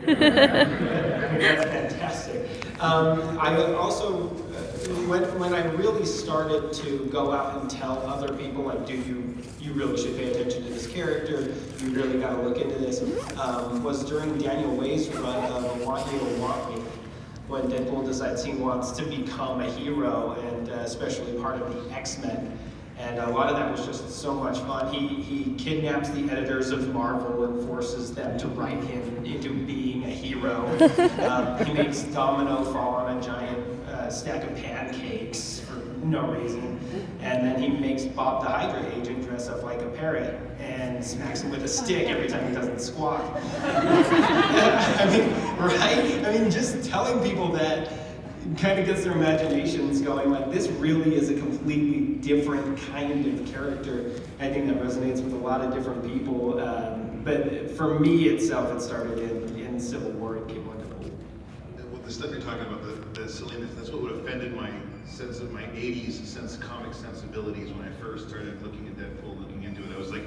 That's fantastic. I also, when I really started to go out and tell other people, like, you really should pay attention to this character, you really got to look into this, was during Daniel Way's run of Want You or Want Me, when Deadpool decides he wants to become a hero, and especially part of the X-Men. And a lot of that was just so much fun. He kidnaps the editors of Marvel and forces them to write him into being a hero. He makes Domino fall on a giant stack of pancakes for no reason. And then he makes Bob the Hydra agent dress up like a parrot and smacks him with a stick every time he doesn't squawk. I mean, right? I mean, just telling people that kind of gets their imaginations going, like, this really is a completely different kind of character. I think that resonates with a lot of different people. But for me itself, it started in Civil War and came on to Deadpool. Well, the stuff you're talking about, the silliness, that's what would have offended my sense of my 80s comic sensibilities when I first started looking at Deadpool, looking into it. I was like,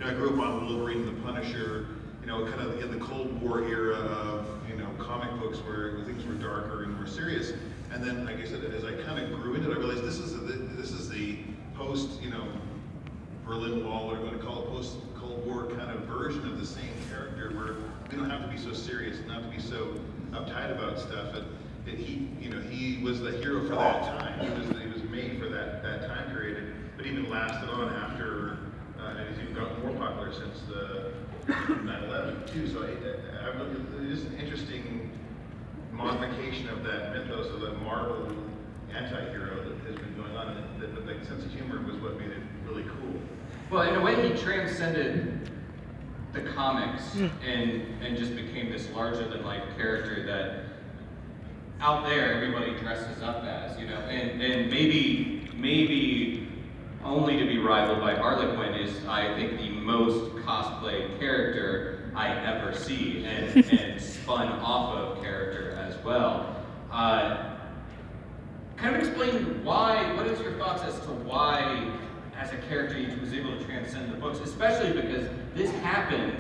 I grew up on Wolverine and the Punisher, kind of in the Cold War era of, comic books where things were darker and more serious. And then, like I said, as I kind of grew into it, I realized this is the post, Berlin Wall, what I'm going to call it, post Cold War kind of version of the same character, where we don't have to be so serious, not to be so uptight about stuff. And he was the hero for that time. He was made for that time period, but even lasted on after, and he's even gotten more popular since the 9/11 too. So I've looked at it is an interesting modification of that mythos of the Marvel anti-hero that has been going on, and the sense of humor was what made it really cool. Well, in a way, he transcended the comics and just became this larger-than-life character that out there everybody dresses up as, and maybe only to be rivaled by Harley Quinn is, I think, the most cosplayed character I ever see, and spun off of character as well. Kind of explain what is your thoughts as to why, as a character, he was able to transcend the books, especially because this happened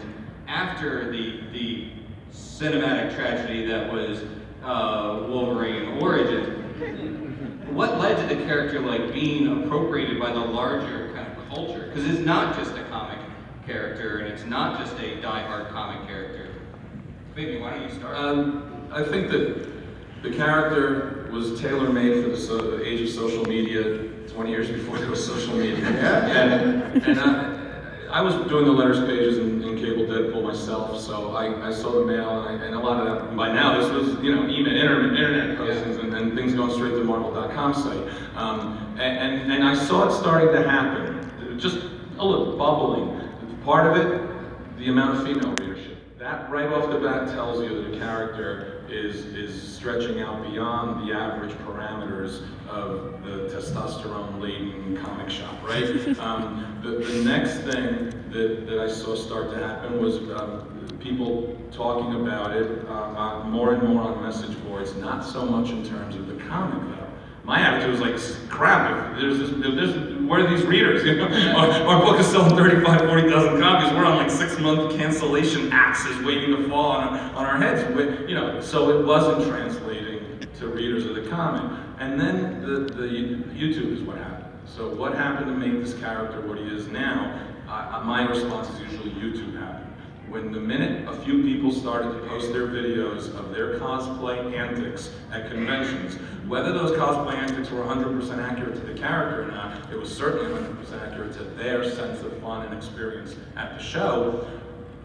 after the cinematic tragedy that was Wolverine Origins. What led to the character being appropriated by the larger kind of culture? Because it's not just a comic character, and it's not just a die-hard comic character. Maybe, why don't you start? I think that the character was tailor-made for the age of social media 20 years before there was social media. And I was doing the letters pages in cable Deadpool myself, so I saw the mail, and a lot of that, by now this was, internet postings and things going straight to the Marvel.com site. And I saw it starting to happen, just a little bubbling. Part of it, the amount of female readership. That right off the bat tells you that a character is stretching out beyond the average parameters of the testosterone-laden comic shop, right? The next thing that I saw start to happen was people talking about it more and more on message boards, not so much in terms of the comic though. My attitude was like, crap, where are these readers? Our book is selling 35,000, 40,000 copies. We're on 6-month cancellation axes waiting to fall on our heads. So it wasn't translating to readers of the comic. And then the YouTube is what happened. So what happened to make this character what he is now? My response is usually YouTube happened. When the minute a few people started to post their videos of their cosplay antics at conventions, whether those cosplay antics were 100% accurate to the character or not, it was certainly 100% accurate to their sense of fun and experience at the show.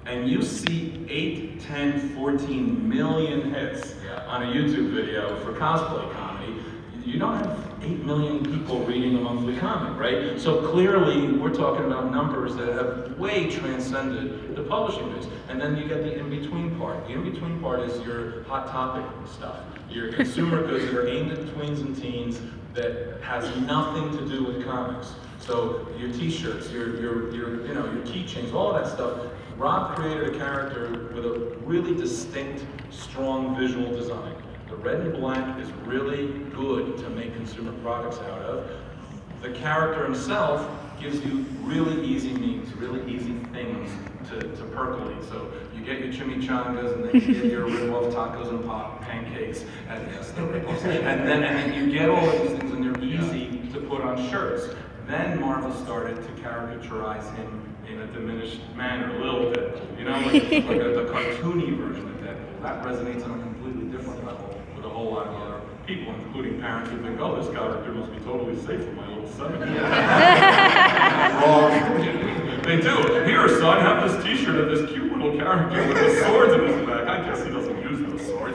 And you see 8, 10, 14 million hits on a YouTube video for cosplay comedy. You don't have 8 million people reading a monthly comic, right? So clearly, we're talking about numbers that have way transcended the publishing base. And then you get the in-between part. The in-between part is your hot topic stuff, your consumer goods that are aimed at tweens and teens that has nothing to do with comics. So your t-shirts, your keychains, all of that stuff. Rob created a character with a really distinct, strong visual design. The red and black is really good to make consumer products out of. The character himself gives you really easy means, really easy things to percolate. So you get your chimichangas, and then you get your rip-off tacos and pancakes, and yes, the rip-offs. And then you get all of these things, and they're easy to put on shirts. Then Marvel started to caricaturize him in a diminished manner, a little bit. You know, like the cartoony version of Deadpool. That resonates on a completely different level with a whole lot of other people, including parents who think, oh, this character must be totally safe for my little son. They do. Here, son, have this t-shirt of this cute little character with the swords in his back. I guess he doesn't use those swords.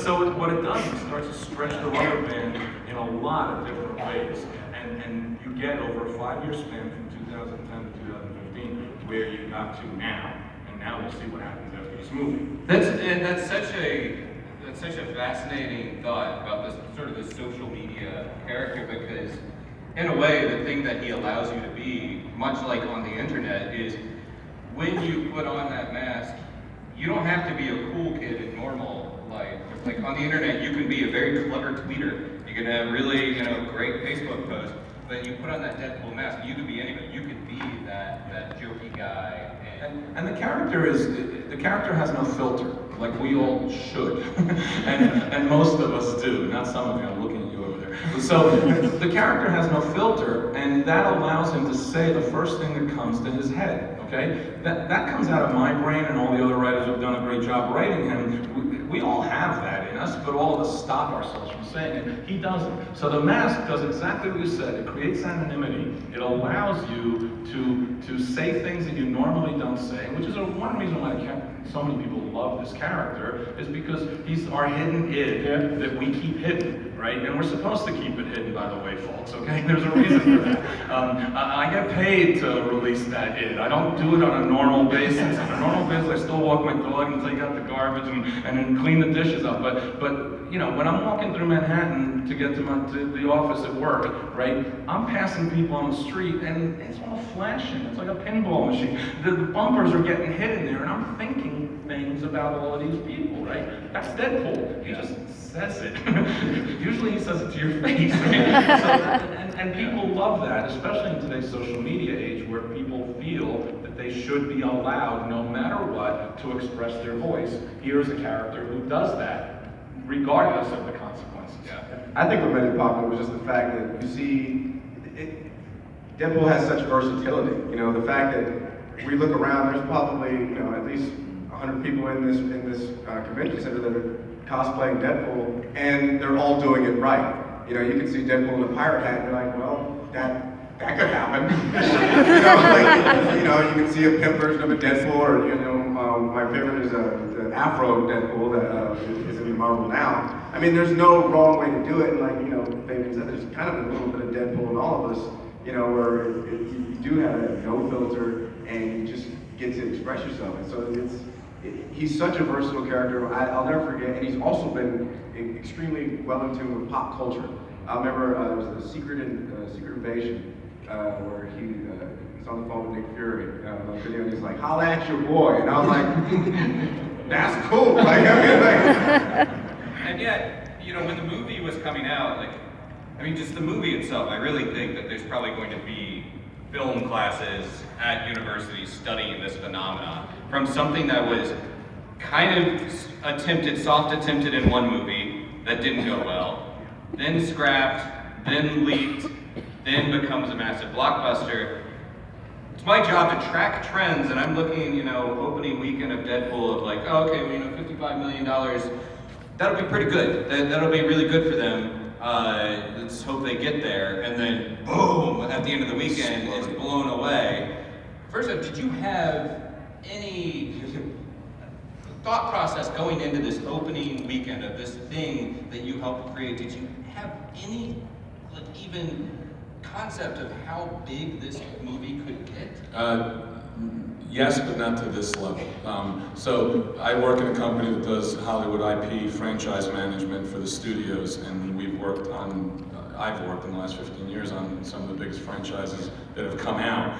So what it does is it starts to stretch the rubber band in a lot of different ways. And you get over a 5-year span from 2010 to 2015 where you got to now. And now we'll see what happens after this movie. That's such a fascinating thought about this sort of the social media character, because in a way the thing that he allows you to be, much like on the internet, is when you put on that mask, you don't have to be a cool kid in normal life. Like on the internet, you can be a very clever tweeter. You can have really, great Facebook posts. But you put on that Deadpool mask, you could be anybody. You could be that jokey guy. And the character has no filter, like we all should, and most of us do. Not some of you. I'm looking at you over there. So the character has no filter, and that allows him to say the first thing that comes to his head. Okay, that comes out of my brain, and all the other writers who've done a great job writing him. We all have that in us, but all of us stop ourselves from saying it. He doesn't. So the mask does exactly what you said. It creates anonymity. It allows you to say things that you normally don't say, which is one reason why so many people love this character, is because he's our hidden id that we keep hidden, right? And we're supposed to keep it hidden, by the way, folks, okay? There's a reason for that. I get paid to release that id. I don't do it on a normal basis. On a normal basis, I still walk my dog and take out the garbage and then clean the dishes up. But when I'm walking through Manhattan to get to the office at work, right, I'm passing people on the street, and it's all flashing. It's like a pinball machine. The bumpers are getting hit in there, and I'm thinking things about all of these people, right? That's Deadpool. He just says it. Usually he says it to your face, right? So, and people love that, especially in today's social media age, where people feel that they should be allowed, no matter what, to express their voice. Here's a character who does that, regardless of the consequences. Yeah. I think what made it popular was just the fact that you see, Deadpool has such versatility. The fact that we look around, there's probably at least 100 people in this convention center that are cosplaying Deadpool, and they're all doing it right. You can see Deadpool in a pirate hat, and you're like, well, that could happen. You can see a pimp version of a Deadpool, or my favorite is the Afro Deadpool that is in Marvel now. I mean, there's no wrong way to do it, and Fabian said, there's kind of a little bit of Deadpool in all of us, where you do have that no filter, and you just get to express yourself. And so he's such a versatile character. I'll never forget, and he's also been extremely well in tune with pop culture. I remember there was the Secret Invasion, where he's on the phone with Nick Fury, and he's like, "Holla at your boy," and I was like, "That's cool." And yet, when the movie was coming out, just the movie itself, I really think that there's probably going to be film classes at universities studying this phenomenon, from something that was kind of soft attempted in one movie that didn't go well, then scrapped, then leaked, then becomes a massive blockbuster. It's my job to track trends, and I'm looking, opening weekend of Deadpool of $55 million, that'll be pretty good. That'll be really good for them. Let's hope they get there, and then boom, at the end of the weekend, it's blown away. First off, did you have any thought process going into this opening weekend of this thing that you helped create? Did you have any, even concept of how big this movie could get? Yes, but not to this level. So I work in a company that does Hollywood IP franchise management for the studios, and I've worked in the last 15 years on some of the biggest franchises that have come out.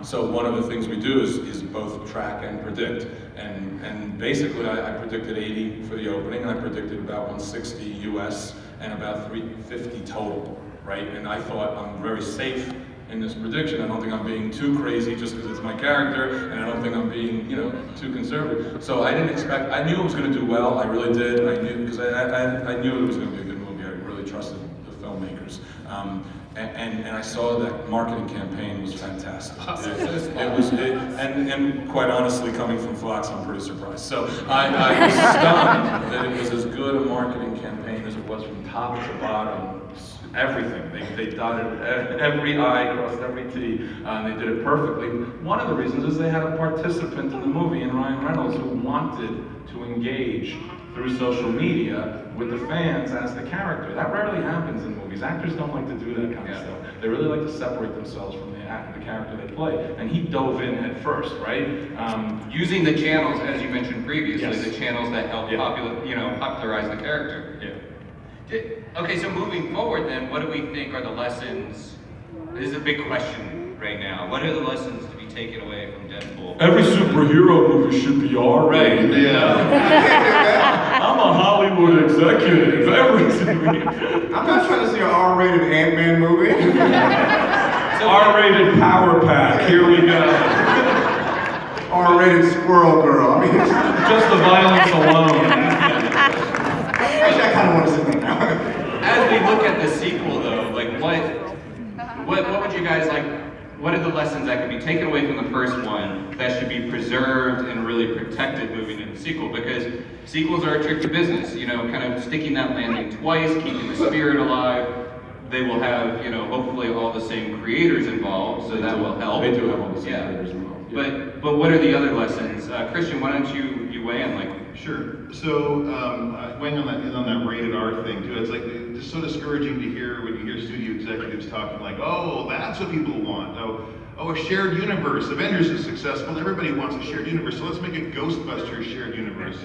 So one of the things we do is both track and predict. And basically I predicted 80 for the opening, and I predicted about 160 US and about 350 total, right? And I thought I'm very safe in this prediction. I don't think I'm being too crazy just because it's my character, and I don't think I'm being, too conservative. So I didn't expect, I knew it was going to do well, I really did. I knew, because I knew it was going to be a good movie. I really trusted the filmmakers. And I saw that marketing campaign was fantastic. And quite honestly, coming from Fox, I'm pretty surprised. So I was stunned that it was as good a marketing campaign as it was from top to bottom. Everything. They dotted every I, crossed every T, and they did it perfectly. One of the reasons is they had a participant in the movie, in Ryan Reynolds, who wanted to engage through social media with the fans as the character. That rarely happens in movies. Actors don't like to do that kind of stuff. They really like to separate themselves from the character they play. And he dove in head first, right? Using the channels, as you mentioned previously, Yes. the channels that help popularize the character. Yeah. Okay, so moving forward then, what do we think are the lessons? This is a big question right now. What are the lessons to be taken away from Deadpool? Every superhero movie should be R-rated. Right, Yeah. I'm a Hollywood executive. I'm not trying to see an R-rated Ant-Man movie. R-rated Power Pack. Here we go. R-rated Squirrel Girl. I mean, Just the violence alone. actually, I kind of want to sit there now. As we look at the sequel though, like what would you guys like, what are the lessons that could be taken away from the first one that should be preserved and really protected moving into the sequel? Because sequels are a tricky business, kind of sticking that landing twice, keeping the spirit alive. They will have, hopefully all the same creators involved, so that will help. They do have all the same Yeah. creators involved. But what are the other lessons? Christian, why don't you weigh in, Sure. So, weighing on that rated R thing too, it's like it's so discouraging to hear when you hear studio executives talking like, oh, that's what people want. Oh, a shared universe. Avengers is successful. Everybody wants a shared universe, so let's make a Ghostbusters shared universe.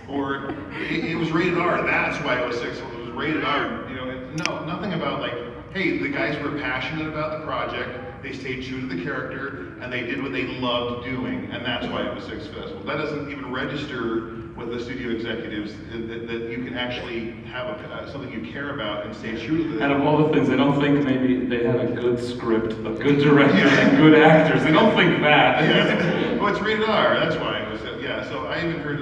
Or it was rated R. That's why it was successful. It was rated R. No, nothing about like, hey, the guys were passionate about the project. They stayed true to the character, and they did what they loved doing, and that's why it was successful. That doesn't even register with the studio executives that you can actually have something you care about and stay true to Out of all the things, they don't think maybe they have a good script, a good director, and good actors. They don't think that. Yeah. Well, it's rated R. That's why it was. So I even heard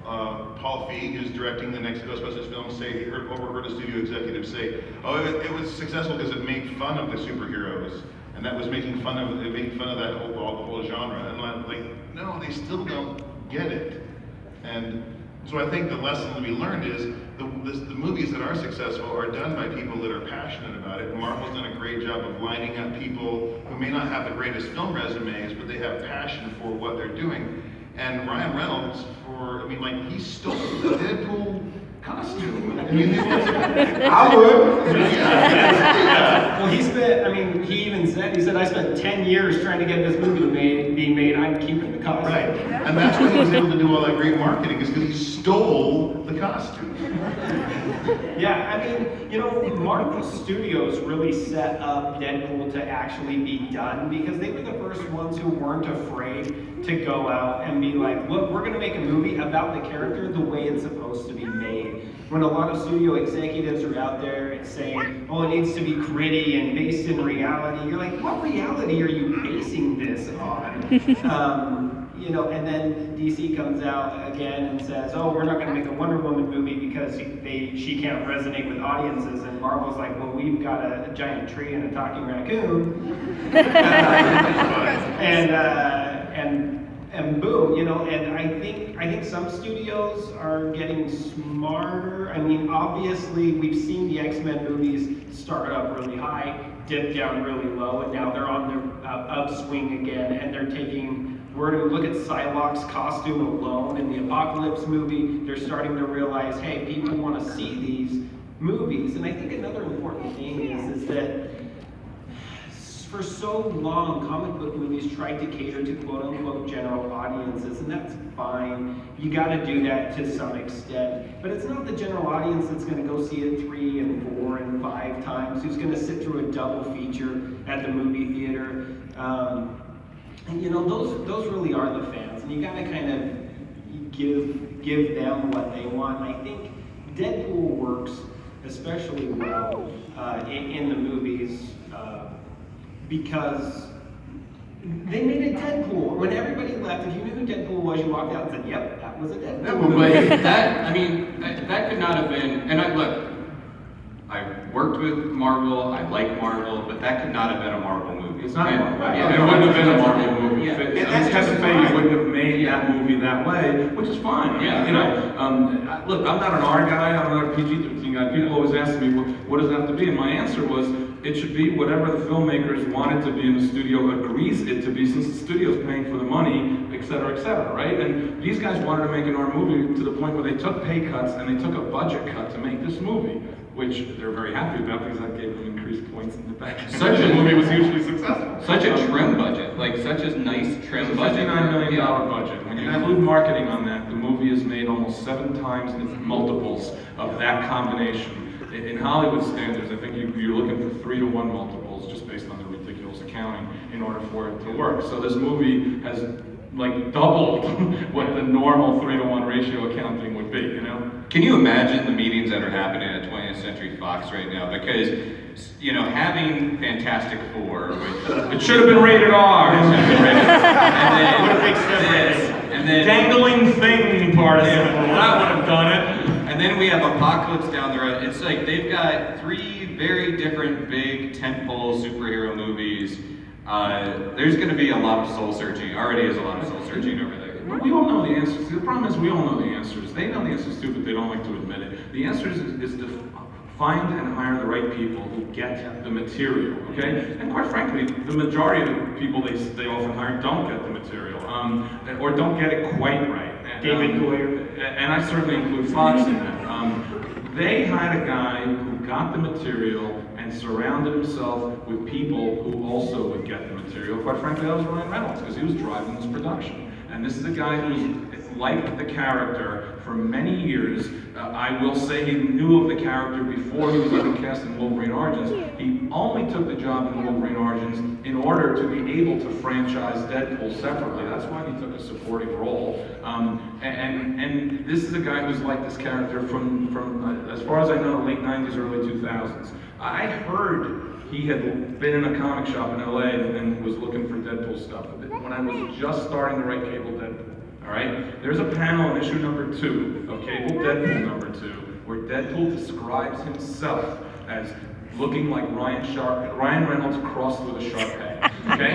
Paul Feig, who's directing the next Ghostbusters film, say he overheard a studio executive say, "Oh, it was successful because it made fun of the superheroes." And that was making fun of that whole genre. And like, no, they still don't get it. And so I think the lesson that we learned is the movies that are successful are done by people that are passionate about it. Marvel's done a great job of lining up people who may not have the greatest film resumes, but they have passion for what they're doing. And Ryan Reynolds, he stole the Deadpool costume. I would. Well, he even said, I spent 10 years trying to get this movie being made, I'm keeping the costume. Right. And that's why he was able to do all that great marketing, is because he stole the costume. Yeah, Marvel Studios really set up Deadpool to actually be done because they were the first ones who weren't afraid to go out and be like, look, we're going to make a movie about the character the way it's supposed to be made. When a lot of studio executives are out there saying, oh, it needs to be gritty and based in reality, you're like, what reality are you basing this on? And then DC comes out again and says, oh, we're not going to make a Wonder Woman movie because she can't resonate with audiences. And Marvel's like, well, we've got a giant tree and a talking raccoon. And boom, and I think some studios are getting smarter. Obviously, we've seen the X-Men movies start up really high, dip down really low, and now they're on their upswing again, and they're taking. We're going to look at Psylocke's costume alone in the Apocalypse movie. They're starting to realize, hey, people want to see these movies. And I think another important thing is that for so long, comic book movies tried to cater to quote-unquote general audiences, and that's fine. You got to do that to some extent. But it's not the general audience that's going to go see it 3 and 4 and 5 times, who's going to sit through a double feature at the movie theater. Those really are the fans, and you got to kind of give them what they want. And I think Deadpool works especially well in the movies because they made a Deadpool. When everybody left, if you knew who Deadpool was, you walked out and said, "Yep, that was a Deadpool movie." But that could not have been. And look, I worked with Marvel. I like Marvel, but that could not have been a Marvel movie. It's not a Marvel. Right. It wouldn't have been a Marvel movie. Yeah. And that's that's just Kevin fine. Feige wouldn't have made that movie that way, which is fine. Yeah, You know, look, I'm not an R guy. I'm not a PG-13 guy. People always ask me, what does it have to be? And my answer was, it should be whatever the filmmakers want it to be and the studio agrees it to be, since the studio's paying for the money, et cetera, right? And these guys wanted to make an R movie to the point where they took pay cuts and they took a budget cut to make this movie, which they're very happy about because that gave them increased points in the back. Such a- the movie was hugely successful. Such a trim budget, like such a nice trim It's a budget. $59 million budget. When you include marketing on that, the movie has made almost 7 times its multiples of that combination. In Hollywood standards, I think you're looking for 3 to 1 multiples just based on the ridiculous accounting in order for it to work. So this movie has like doubled what the normal 3 to 1 ratio accounting would be, you know? Can you imagine the meetings that are happening at 20th Century Fox right now? Because, you know, having Fantastic Four, which It should have been rated R. and then Dangling thing participle. That would have done it. And then we have Apocalypse down the road. It's like they've got 3 very different big tentpole superhero movies. There's going to be a lot of soul searching. Already is a lot of soul searching over there. But we all know the answers. The problem is we all know the answers. They know the answers too, but they don't like to admit it. The answer is to find and hire the right people who get the material, okay? And quite frankly, the majority of the people they often hire don't get the material, or don't get it quite right. David Goyer. And I certainly include Fox in that. They hired a guy who got the material and surrounded himself with people who also would get the material. Quite frankly, that was Ryan Reynolds, because he was driving this production. And this is a guy who's liked the character for many years. I will say he knew of the character before he was even cast in Wolverine Origins. He only took the job in Wolverine Origins in order to be able to franchise Deadpool separately. That's why he took a supporting role. And this is a guy who's liked this character from as far as I know, late 90s, early 2000s. I heard he had been in a comic shop in LA and was looking for Deadpool stuff. When I was just starting to write Cable Deadpool. All right? There's a panel in issue number 2 of Cable Deadpool number 2 where Deadpool describes himself as looking like Ryan Reynolds crossed with a Sharpay. Okay?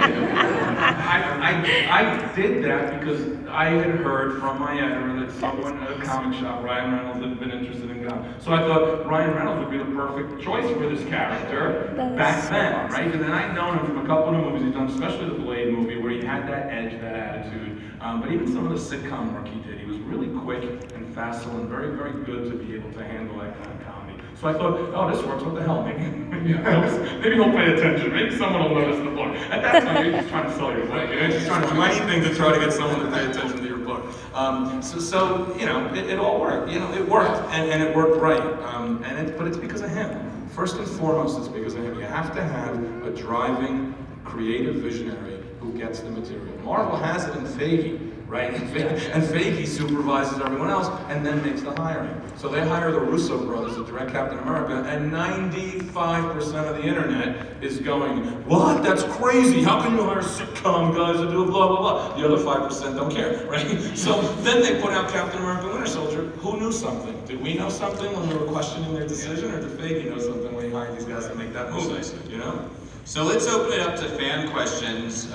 I did that because I had heard from my editor that someone at a comic shop, Ryan Reynolds, had been interested in comics. So I thought Ryan Reynolds would be the perfect choice for this character back then, right? And then I'd known him from a couple of movies he'd done, especially the Blade movie, where he had that edge, that attitude. But even some of the sitcom work he did, he was really quick and facile and very, very good to be able to handle that kind of comedy. So I thought, oh, this works, what the hell, maybe he'll pay attention, maybe someone will notice the book. At that time, you're just trying to sell your book, you're just trying to do anything to try to get someone to pay attention to your book. So you know, it all worked, you know, it worked, and it worked right, but it's because of him. First and foremost, it's because of him. You have to have a driving, creative visionary who gets the material. Marvel has it in Feige, right? And Feige supervises everyone else and then makes the hiring. So they hire the Russo brothers to direct Captain America, and 95% of the internet is going, what? That's crazy. How can you hire sitcom guys to do blah, blah, blah? The other 5% don't care, right? So then they put out Captain America Winter Soldier. Who knew something? Did we know something when we were questioning their decision, or did Feige know something when he hired these guys to make that movie, you know? So let's open it up to fan questions.